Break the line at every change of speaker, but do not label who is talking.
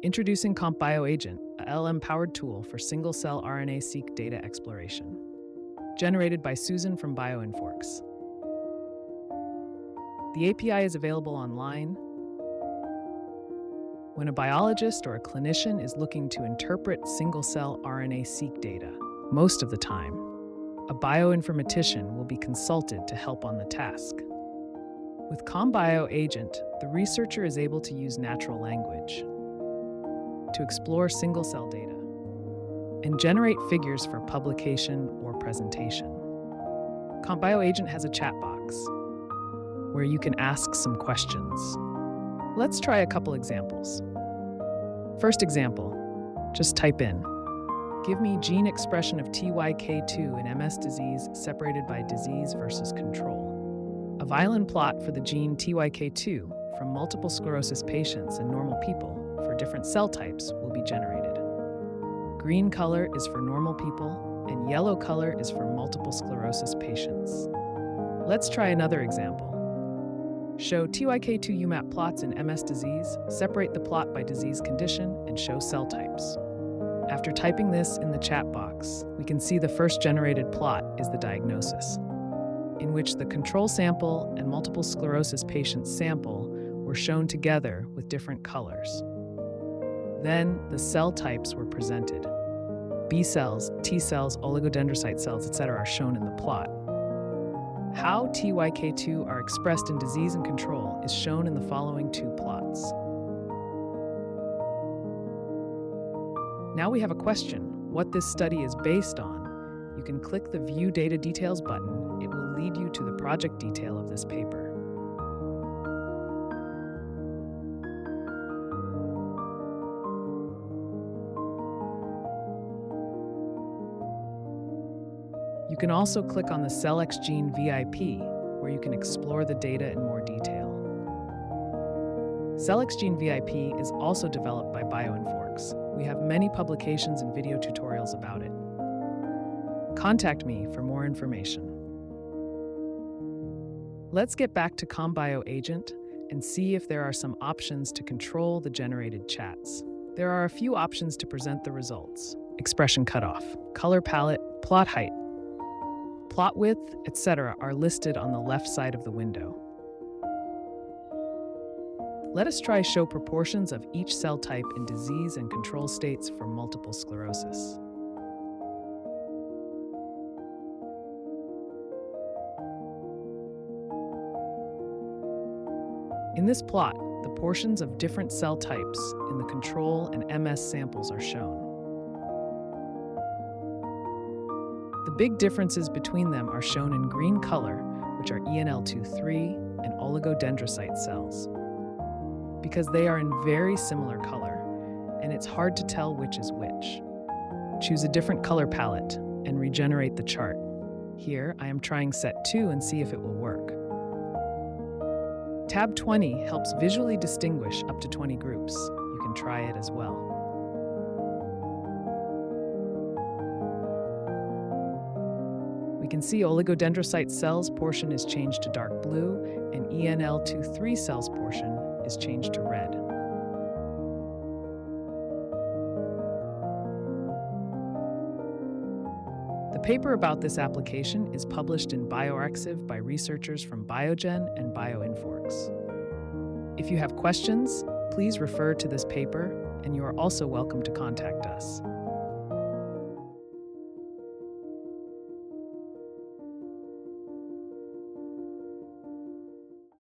Introducing CompBioAgent, a LLM-powered tool for single-cell RNA-seq data exploration. Generated by Susan from BioInfoRx. The API is available online. When a biologist or a clinician is looking to interpret single-cell RNA-seq data, most of the time, a bioinformatician will be consulted to help on the task. With CompBioAgent, the researcher is able to use natural language to explore single-cell data and generate figures for publication or presentation. CompBioAgent has a chat box where you can ask some questions. Let's try a couple examples. First example, just type in, give me gene expression of TYK2 in MS disease separated by disease versus control. A violin plot for the gene TYK2 from multiple sclerosis patients and normal people for different cell types will be generated. Green color is for normal people, and yellow color is for multiple sclerosis patients. Let's try another example. Show TYK2 UMAP plots in MS disease, separate the plot by disease condition, and show cell types. After typing this in the chat box, we can see the first generated plot is the diagnosis, in which the control sample and multiple sclerosis patient's sample were shown together with different colors. Then, the cell types were presented. B cells, T cells, oligodendrocyte cells, etc. are shown in the plot. How TYK2 are expressed in disease and control is shown in the following two plots. Now we have a question, what this study is based on. You can click the View Data Details button. It will lead you to the project detail of this paper. You can also click on the Cellxgene VIP, where you can explore the data in more detail. Cellxgene VIP is also developed by BioInfoRx. We have many publications and video tutorials about it. Contact me for more information. Let's get back to CompBioAgent and see if there are some options to control the generated chats. There are a few options to present the results. Expression cutoff, color palette, plot height, plot width, etc. are listed on the left side of the window. Let us try show proportions of each cell type in disease and control states for multiple sclerosis. In this plot, the portions of different cell types in the control and MS samples are shown. The big differences between them are shown in green color, which are ENL23 and oligodendrocyte cells, because they are in very similar color, and it's hard to tell which is which. Choose a different color palette and regenerate the chart. Here, I am trying set 2 and see if it will work. Tab 20 helps visually distinguish up to 20 groups. You can try it as well. We can see oligodendrocyte cells portion is changed to dark blue, and ENL23 cells portion is changed to red. The paper about this application is published in BioInfoRx by researchers from Biogen and BioInfoRx. If you have questions, please refer to this paper, and you are also welcome to contact us.